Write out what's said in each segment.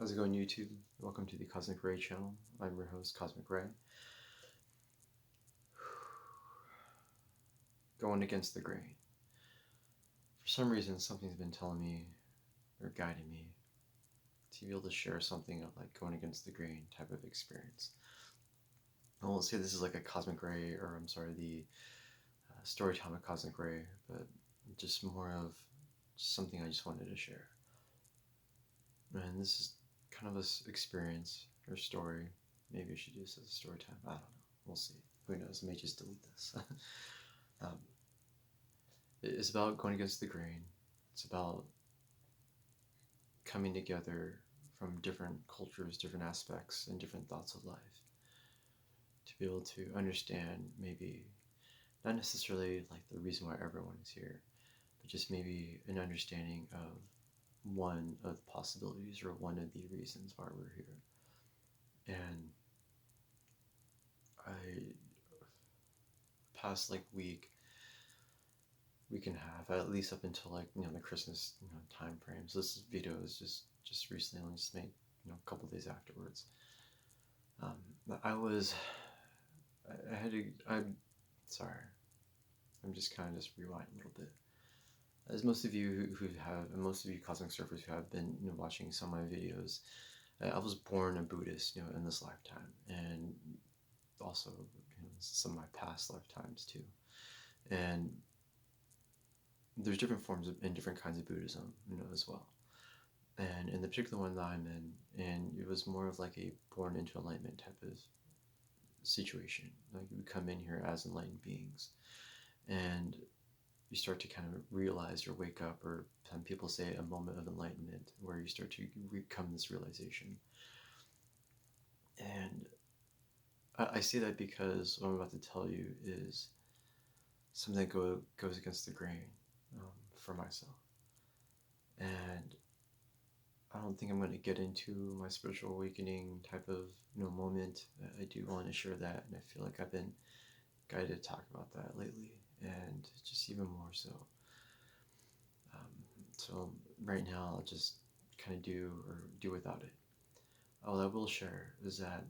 How's it going, YouTube? Welcome to the Cosmic Ray channel. I'm your host, Cosmic Ray. Going against the grain. For some reason, something's been telling me or guiding me to be able to share something of like going against the grain type of experience. I won't say this is like a Cosmic Ray, or I'm sorry, the story time of Cosmic Ray, but just more of something I just wanted to share. And this is kind of a experience or story. Maybe I should use this as a story time. I don't know. We'll see. Who knows? I may just delete this. um, it's about going against the grain. It's about coming together from different cultures, different aspects, and different thoughts of life to be able to understand maybe not necessarily like the reason why everyone is here, but just maybe an understanding of one of the possibilities or one of the reasons why we're here. And I past like week and a half, at least up until like the Christmas time frame. So this video is just recently, I just made a couple days afterwards. I had to. I'm sorry. I'm just kind of just rewind a little bit. As most of you who have, and most of you cosmic surfers who have been watching some of my videos, I was born a Buddhist in this lifetime, and also some of my past lifetimes too. And there's different forms of and different kinds of Buddhism as well. And in the particular one that I'm in, and it was more of like a born into enlightenment type of situation. Like you would come in here as enlightened beings, and you start to kind of realize or wake up, or some people say a moment of enlightenment, where you start to come this realization. And I say that because what I'm about to tell you is something that goes against the grain for myself. And I don't think I'm going to get into my spiritual awakening type of moment. I do want to share that, and I feel like I've been guided to talk about that lately, and just even more so. So right now, I'll just kind of do without it. All I will share is that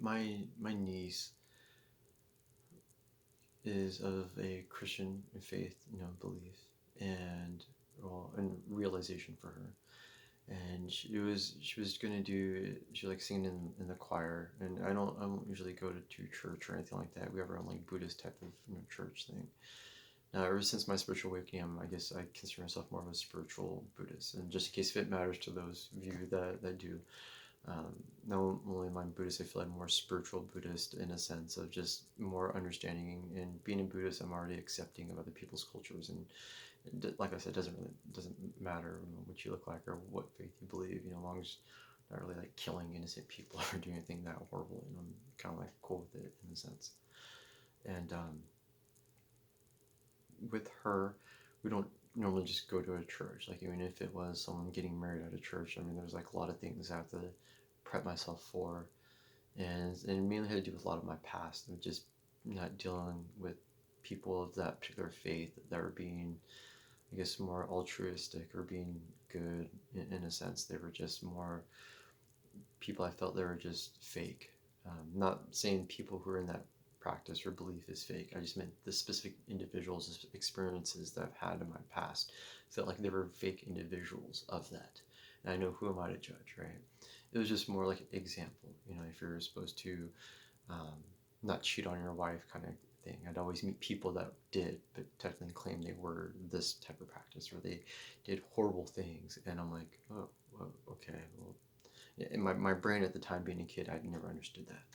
my niece is of a Christian faith, belief, and realization for her. And she was gonna do, she like singing in the choir, and I don't usually go to church or anything like that. We have our own like Buddhist type of church thing. Now, ever since my spiritual awakening, I guess I consider myself more of a spiritual Buddhist. And just in case if it matters to those of you that do, not only am I Buddhist, I feel I'm more spiritual Buddhist in a sense of just more understanding. And being a Buddhist, I'm already accepting of other people's cultures, and like I said, doesn't matter what you look like or what faith you believe. As long as not really like killing innocent people or doing anything that horrible. I'm kind of like cool with it in a sense. And with her, we don't normally just go to a church. Like even if it was someone getting married at a church, I mean, there's like a lot of things I have to prep myself for, and it mainly had to do with a lot of my past and just not dealing with people of that particular faith that were being, I guess, more altruistic or being good in a sense. They were just more people I felt they were just fake. Not saying people who are in that practice or belief is fake. I just meant the specific individuals' experiences that I've had in my past felt like they were fake individuals of that. And I know, who am I to judge, right? It was just more like an example. If you're supposed to not cheat on your wife kind of thing. I'd always meet people that did, but technically claim they were this type of practice, or they did horrible things. And I'm like, oh, well, okay. Well, in my brain at the time, being a kid, I'd never understood that.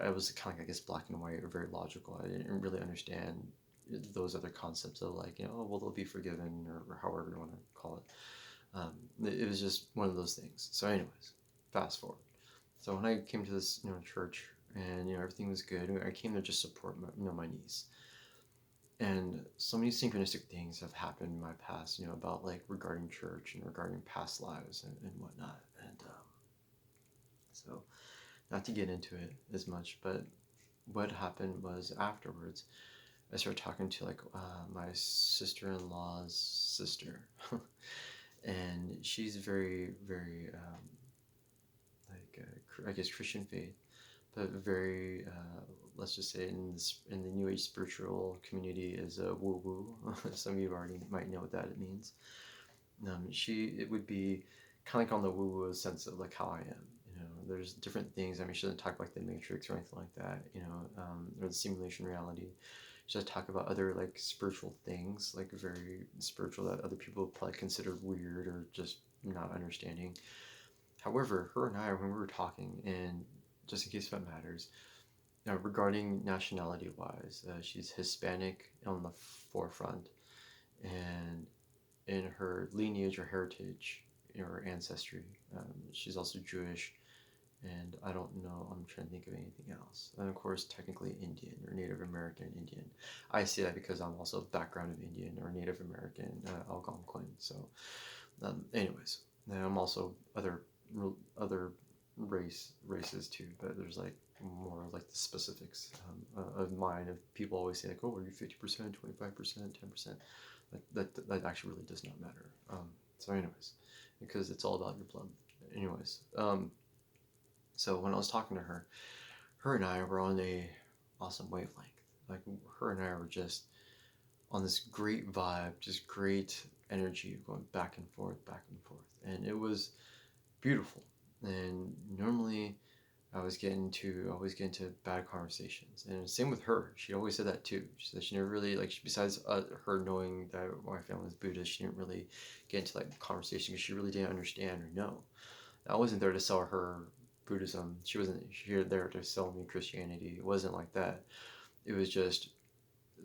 I was kind of, I guess, black and white or very logical. I didn't really understand those other concepts of like, oh, well, they'll be forgiven, or however you want to call it. It was just one of those things. So anyways, fast forward. So when I came to this, church, and everything was good, I came there just to support my niece. And so many synchronistic things have happened in my past, about like regarding church and regarding past lives and whatnot. And so, not to get into it as much, but what happened was afterwards, I started talking to like my sister-in-law's sister, and she's very, very I guess Christian faith, but very let's just say in in the New Age spiritual community is a woo woo. Some of you already might know what that it means. It would be kind of like on the woo woo sense of like how I am. You know, there's different things. I mean, she doesn't talk like the Matrix or anything like that. You know, or the simulation reality. She does talk about other like spiritual things, like very spiritual that other people probably consider weird or just not understanding. However, her and I, when we were talking, and just in case that matters, regarding nationality wise, she's Hispanic on the forefront, and in her lineage or heritage or ancestry, she's also Jewish, and I don't know, I'm trying to think of anything else. And of course, technically Indian or Native American Indian. I say that because I'm also background of Indian or Native American Algonquin. So, anyways, and I'm also other races too, but there's like more like the specifics of mine. Of people always say like, oh, are you 50%, 25%, 10%? That actually really does not matter. So, anyways, because it's all about your blood. Anyways, so when I was talking to her, her and I were on a awesome wavelength. Like her and I were just on this great vibe, just great energy going back and forth, and it was beautiful. And normally I always get into bad conversations, and same with her. She always said that too. She said she never really like. Besides her knowing that my family was Buddhist, she didn't really get into like conversation because she really didn't understand or know. I wasn't there to sell her Buddhism. She wasn't here there to sell me Christianity. It wasn't like that. It was just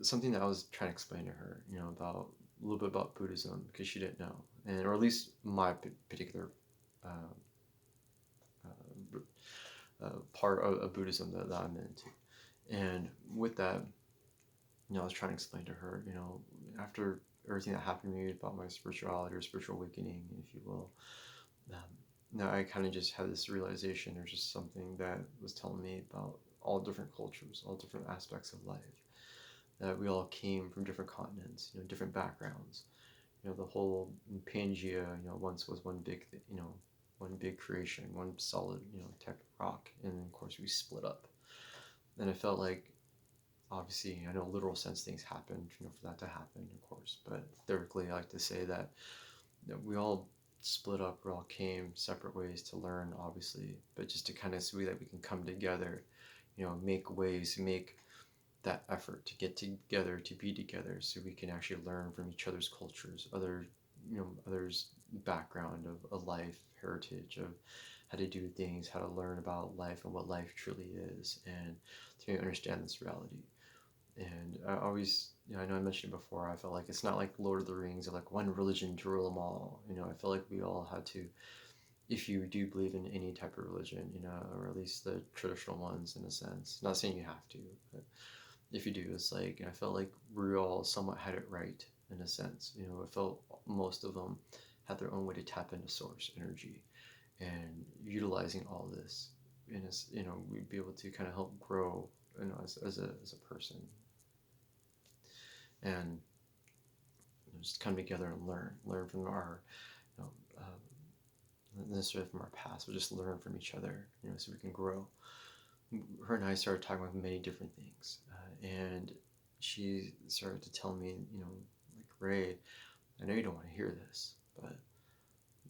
something that I was trying to explain to her, you know, about a little bit about Buddhism because she didn't know, and or at least my particular uh, part of Buddhism that I'm into. And with that, you know, I was trying to explain to her, you know, after everything that happened to me about my spirituality or spiritual awakening, if you will, um, now I kind of just had this realization. There's just something that was telling me about all different cultures, all different aspects of life. That we all came from different continents, you know, different backgrounds. You know, the whole Pangea, you know, once was one big, you know, one big creation, one solid, you know, tech rock, and then of course we split up. And I felt like, obviously, I know literal sense things happened, you know, for that to happen, of course. But theoretically, I like to say that, you know, we all split up, we all came separate ways to learn, obviously, but just to kind of see that we can come together, you know, make ways, make that effort to get together, to be together, so we can actually learn from each other's cultures, others' background of life, heritage, of how to do things, how to learn about life and what life truly is, and to understand this reality. And I always, you know, I know I mentioned it before, I felt like it's not like Lord of the Rings or like one religion to rule them all. You know, I feel like we all had to, if you do believe in any type of religion, you know, or at least the traditional ones in a sense. Not saying you have to, but if you do, it's like I felt like we all somewhat had it right in a sense. You know, I felt most of them had their own way to tap into source energy and utilizing all this. And you know, we'd be able to kind of help grow, you know, as a person, and you know, just come together and learn from our, you know, not necessarily from our past, but just learn from each other, you know, so we can grow. Her and I started talking about many different things, and she started to tell me, you know, like, Ray, I know you don't want to hear this, but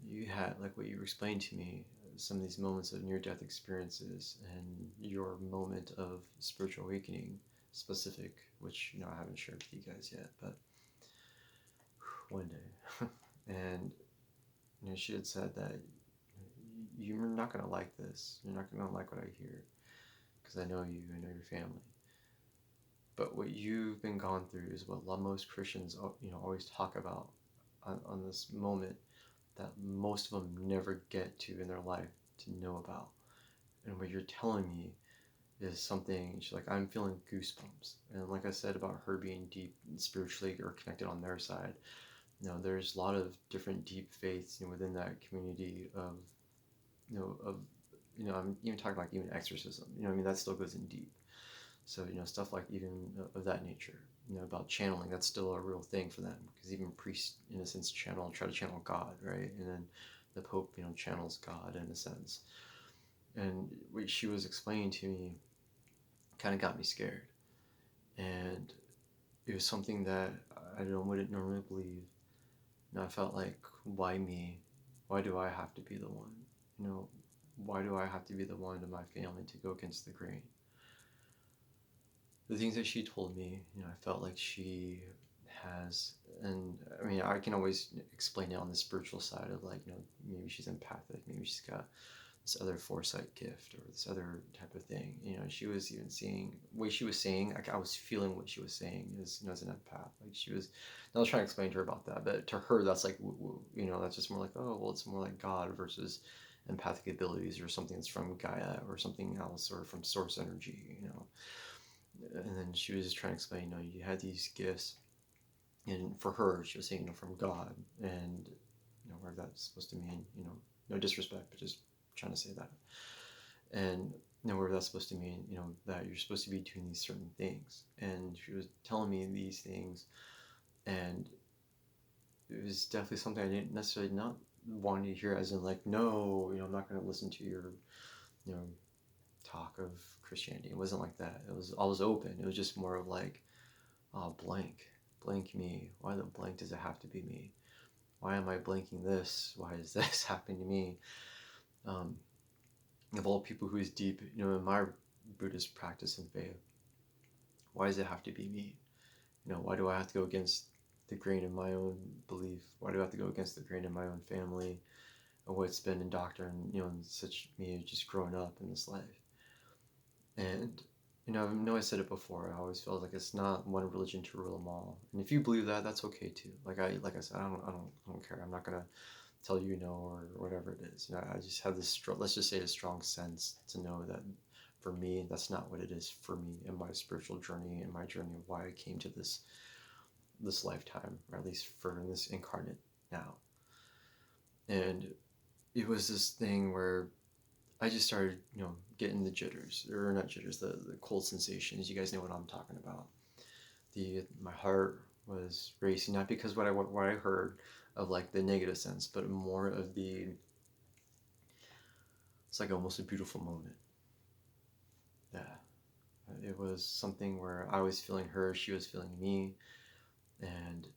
you had, like what you explained to me, some of these moments of near-death experiences and your moment of spiritual awakening specific, which, you know, I haven't shared with you guys yet, but one day. And, you know, she had said that you're not going to like this. You're not going to like what I hear because I know you, I know your family. But what you've been gone through is what most Christians, you know, always talk about on this moment that most of them never get to in their life to know about. And what you're telling me is something, she's like, I'm feeling goosebumps. And like I said about her being deep spiritually or connected on their side, you know, there's a lot of different deep faiths, you know, within that community of, you know, I'm even talking like even exorcism, you know, I mean, that still goes in deep. So, you know, stuff like even of that nature. about channeling, that's still a real thing for them, because even priests, in a sense, try to channel God, right? And then the Pope, channels God in a sense. And what she was explaining to me kind of got me scared, and it was something that wouldn't normally believe. And I felt like, why me? Why do I have to be the one? Why do I have to be the one in my family to go against the grain? The things that she told me, I felt like she has, and I mean, I can always explain it on the spiritual side of like, maybe she's empathic, maybe she's got this other foresight gift or this other type of thing. She was even seeing what she was saying. Like I was feeling what she was saying as an empath. Like she was, and I was trying to explain to her about that, but to her, that's like, that's just more like, oh, well, it's more like God versus empathic abilities or something that's from Gaia or something else or from source energy. And then she was just trying to explain, you had these gifts, and for her, she was saying, from God, and whatever that's supposed to mean, no disrespect, but just trying to say that, and whatever that's supposed to mean, that you're supposed to be doing these certain things, and she was telling me these things, and it was definitely something I didn't necessarily not want to hear, as in like, no, I'm not going to listen to your, you know, talk of Christianity. It wasn't like that. I was open. It was just more of like, oh, blank me. Why the blank does it have to be me? Why am I blanking this? Why is this happening to me? Um, of all people who is deep, in my Buddhist practice and faith, why does it have to be me? Why do I have to go against the grain of my own belief? Why do I have to go against the grain of my own family and what's been indoctrinated, in such me just growing up in this life? And I know I said it before. I always feel like it's not one religion to rule them all. And if you believe that, that's okay too. Like I said, I don't care. I'm not gonna tell you no or whatever it is. I just have this let's just say a strong sense to know that for me, that's not what it is for me in my spiritual journey and my journey of why I came to this lifetime, or at least for this incarnate now. And it was this thing where I just started, getting the jitters, or not jitters, the cold sensations. You guys know what I'm talking about. My heart was racing, not because what I heard of like the negative sense, but more of it's like almost a beautiful moment. Yeah, it was something where I was feeling her, she was feeling me, and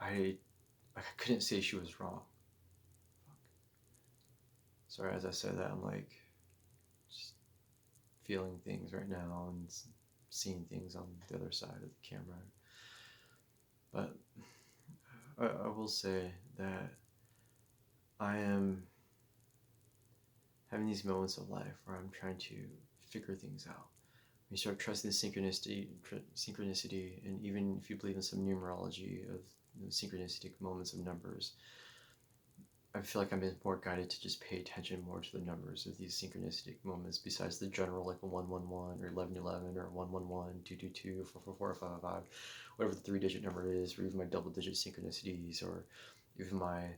I I couldn't say she was wrong. Sorry, as I said that, I'm like just feeling things right now and seeing things on the other side of the camera. But I will say that I am having these moments of life where I'm trying to figure things out. When you start trusting the synchronicity, and even if you believe in some numerology of synchronistic moments of numbers, I feel like I'm more guided to just pay attention more to the numbers of these synchronistic moments, besides the general like 111 or 1111 or 111, 222, 444, 555, whatever the 3-digit number is, or even my double-digit synchronicities, or even my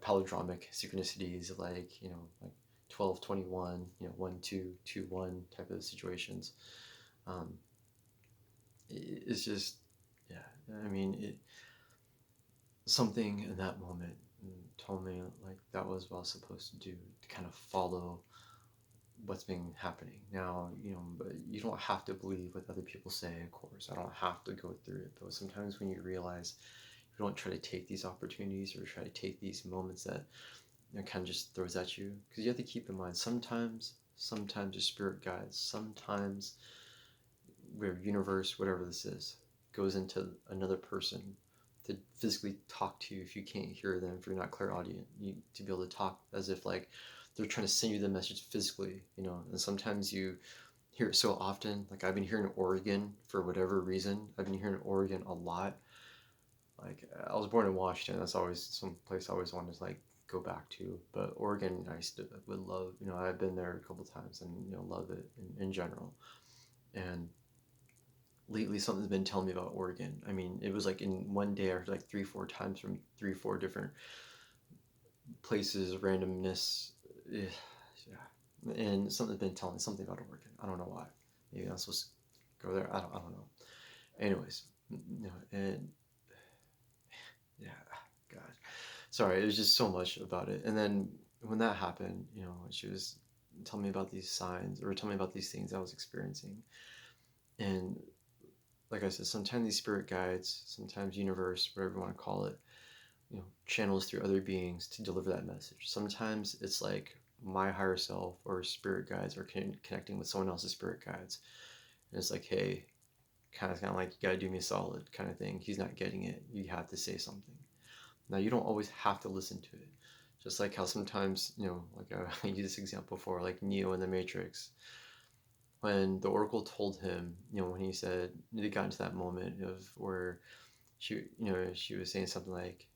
palindromic synchronicities, like 12, 21, 1, 2, 2, 1 type of situations. Um, it's just, yeah. I mean, something in that moment told me like that was what I was supposed to do, to kind of follow what's been happening now. But you don't have to believe what other people say. Of course, I don't have to go through it. But sometimes when you realize you don't try to take these opportunities or try to take these moments that kind of just throws at you, because you have to keep in mind sometimes your spirit guides, sometimes where universe, whatever this is, goes into another person to physically talk to you if you can't hear them, if you're not clairaudient, to be able to talk as if like they're trying to send you the message physically, and sometimes you hear it so often. Like I've been hearing Oregon for whatever reason. I've been hearing Oregon a lot. Like I was born in Washington. That's always some place I always wanted to like go back to. But Oregon, would love. I've been there a couple times and love it in general. And lately, something's been telling me about Oregon. I mean, it was like in one day I heard like 3, 4 times from 3, 4 different places, randomness. Yeah, and something's been telling me something about Oregon. I don't know why. Maybe I'm supposed to go there. I don't know. Anyways, and yeah, God, sorry, it was just so much about it. And then when that happened, she was telling me about these signs or telling me about these things I was experiencing. And like I said, sometimes these spirit guides, sometimes universe, whatever you want to call it, channels through other beings to deliver that message. Sometimes it's like my higher self or spirit guides are connecting with someone else's spirit guides. And it's like, hey, kind of like, you gotta do me a solid kind of thing. He's not getting it. You have to say something. Now, you don't always have to listen to it. Just like how sometimes, like I use this example for like Neo in the Matrix, when the Oracle told him, when he said, they got into that moment of where she was saying something like,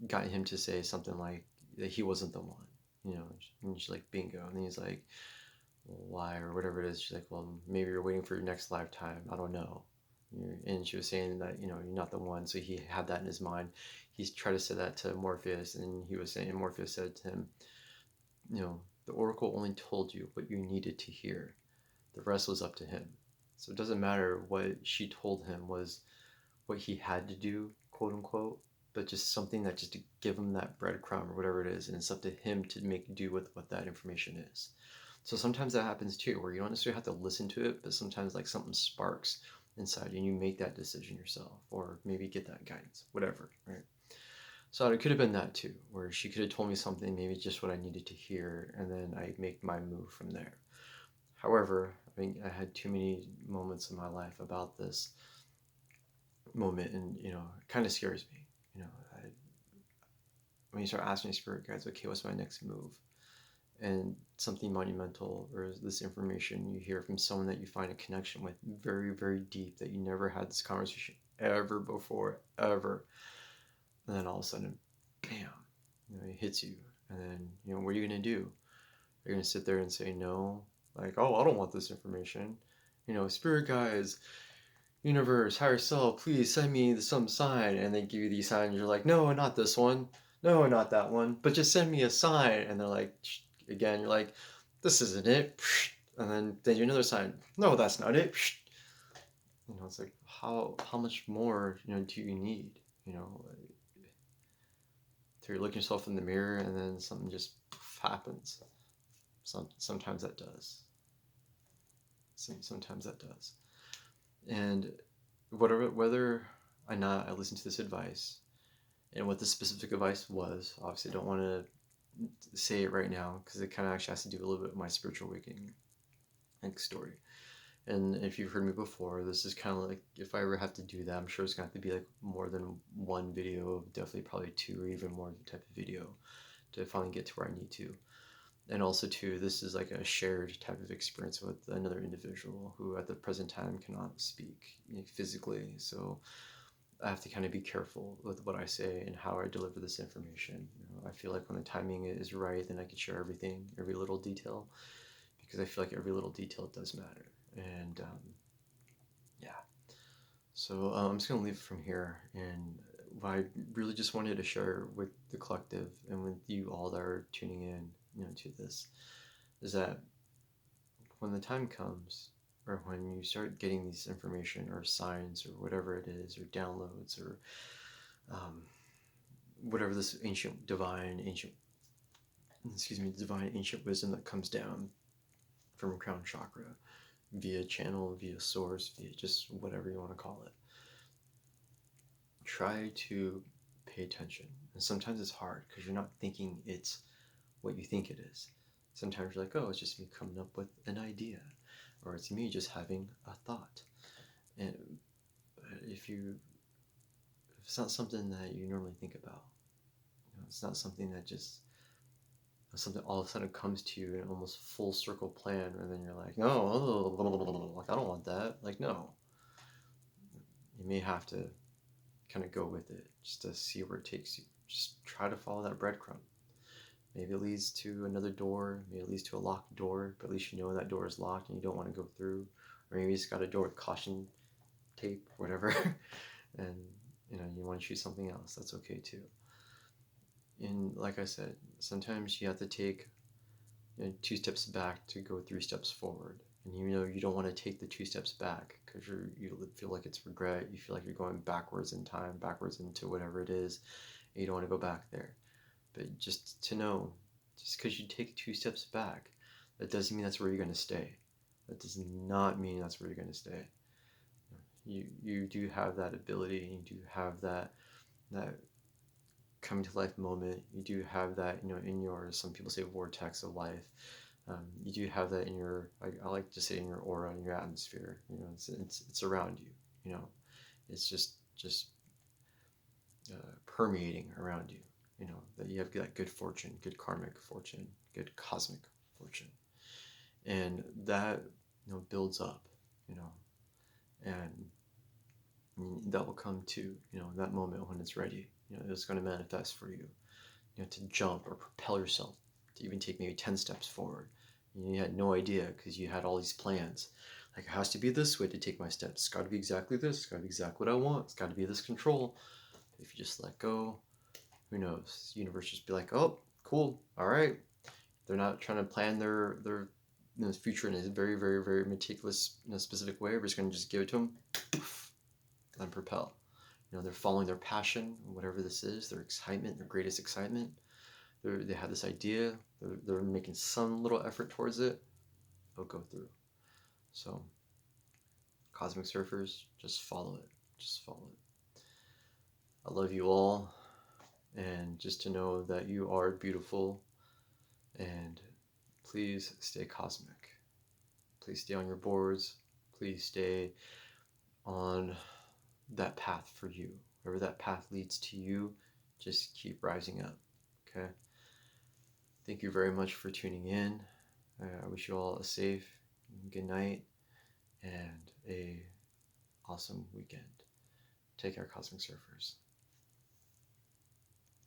got him to say something like that he wasn't the one, and she's like, bingo. And then he's like, well, why, or whatever it is. She's like, well, maybe you're waiting for your next lifetime. I don't know. And she was saying that, you're not the one. So he had that in his mind. He's tried to say that to Morpheus, and he was saying, Morpheus said to him, the Oracle only told you what you needed to hear. The rest was up to him. So it doesn't matter what she told him was what he had to do, quote unquote, but just something that just to give him that breadcrumb or whatever it is, and it's up to him to make do with what that information is. So sometimes that happens too, where you don't necessarily have to listen to it, but sometimes like something sparks inside you and you make that decision yourself, or maybe get that guidance, whatever, right? So it could have been that too, where she could have told me something, maybe just what I needed to hear, and then I make my move from there. However, I mean, I had too many moments in my life about this moment, and it kind of scares me. When you start asking spirit guides, okay, what's my next move? And something monumental or this information you hear from someone that you find a connection with very, very deep, that you never had this conversation ever before, ever. And then all of a sudden, bam, it hits you. And then, what are you going to do? Are you going to sit there and say no? Like, oh, I don't want this information. Spirit guides, universe, higher self, please send me some sign. And they give you these signs. You're like, no, not this one. No, not that one. But just send me a sign. And they're like, again, you're like, this isn't it. And then they do another sign. No, that's not it. It's like, how much more, do you need? To look yourself in the mirror and then something just happens. Sometimes that does. Sometimes that does. And whether or not I listen to this advice and what the specific advice was, obviously I don't want to say it right now because it kind of actually has to do a little bit with my spiritual awakening story. And if you've heard me before, this is kind of like, if I ever have to do that, I'm sure it's going to have to be like more than one video, definitely probably two or even more type of video to finally get to where I need to. And also too, this is like a shared type of experience with another individual who at the present time cannot speak physically. So I have to kind of be careful with what I say and how I deliver this information. I feel like when the timing is right, then I can share everything, every little detail, because I feel like every little detail does matter. And yeah, so I'm just gonna leave it from here. And what I really just wanted to share with the collective and with you all that are tuning in, to this, is that when the time comes, or when you start getting these information or signs or whatever it is, or downloads, or whatever this divine ancient wisdom that comes down from crown chakra via channel, via source, via just whatever you want to call it. Try to pay attention. And sometimes it's hard because you're not thinking it's what you think it is. Sometimes you're like, oh, it's just me coming up with an idea, or it's me just having a thought. And if it's not something that you normally think about, it's not something that just something all of a sudden comes to you in almost full circle plan, and then you're like, no, like I don't want that. Like, no, you may have to kind of go with it just to see where it takes you. Just try to follow that breadcrumb. Maybe it leads to another door, maybe it leads to a locked door, but at least you know that door is locked and you don't want to go through. Or maybe you just got a door with caution tape or whatever, and you want to choose something else. That's okay too. And like I said, sometimes you have to take two steps back to go 3 steps forward. And you know you don't want to take the 2 steps back because you feel like it's regret. You feel like you're going backwards in time, backwards into whatever it is, and you don't want to go back there. But just to know, just because you take 2 steps back, that doesn't mean that's where you're going to stay. That does not mean that's where you're going to stay. You do have that ability, and you do have that coming to life moment. You do have that, in your, some people say, vortex of life. You do have that in your, I like to say, in your aura, in your atmosphere. It's around you. It's just permeating around you. That you have that good fortune, good karmic fortune, good cosmic fortune, and that builds up. You know, and that will come to that moment when it's ready. It's going to manifest for you. To jump or propel yourself to even take maybe 10 steps forward. You had no idea because you had all these plans. Like, it has to be this way to take my steps. It's got to be exactly this. It's got to be exactly what I want. It's got to be this control. If you just let go, who knows? The universe just be like, oh, cool, all right. They're not trying to plan their future in a very, very, very meticulous, specific way. We're just going to just give it to them, and propel. They're following their passion, whatever this is, their excitement, their greatest excitement. They have this idea. They're making some little effort towards it. They'll go through. So, cosmic surfers, just follow it. Just follow it. I love you all, and just to know that you are beautiful, and please stay cosmic. Please stay on your boards. Please stay on that path for you. Wherever that path leads to you, just keep rising up. Okay? Thank you very much for tuning in. I wish you all a safe, good night, and a awesome weekend. Take care, Cosmic Surfers.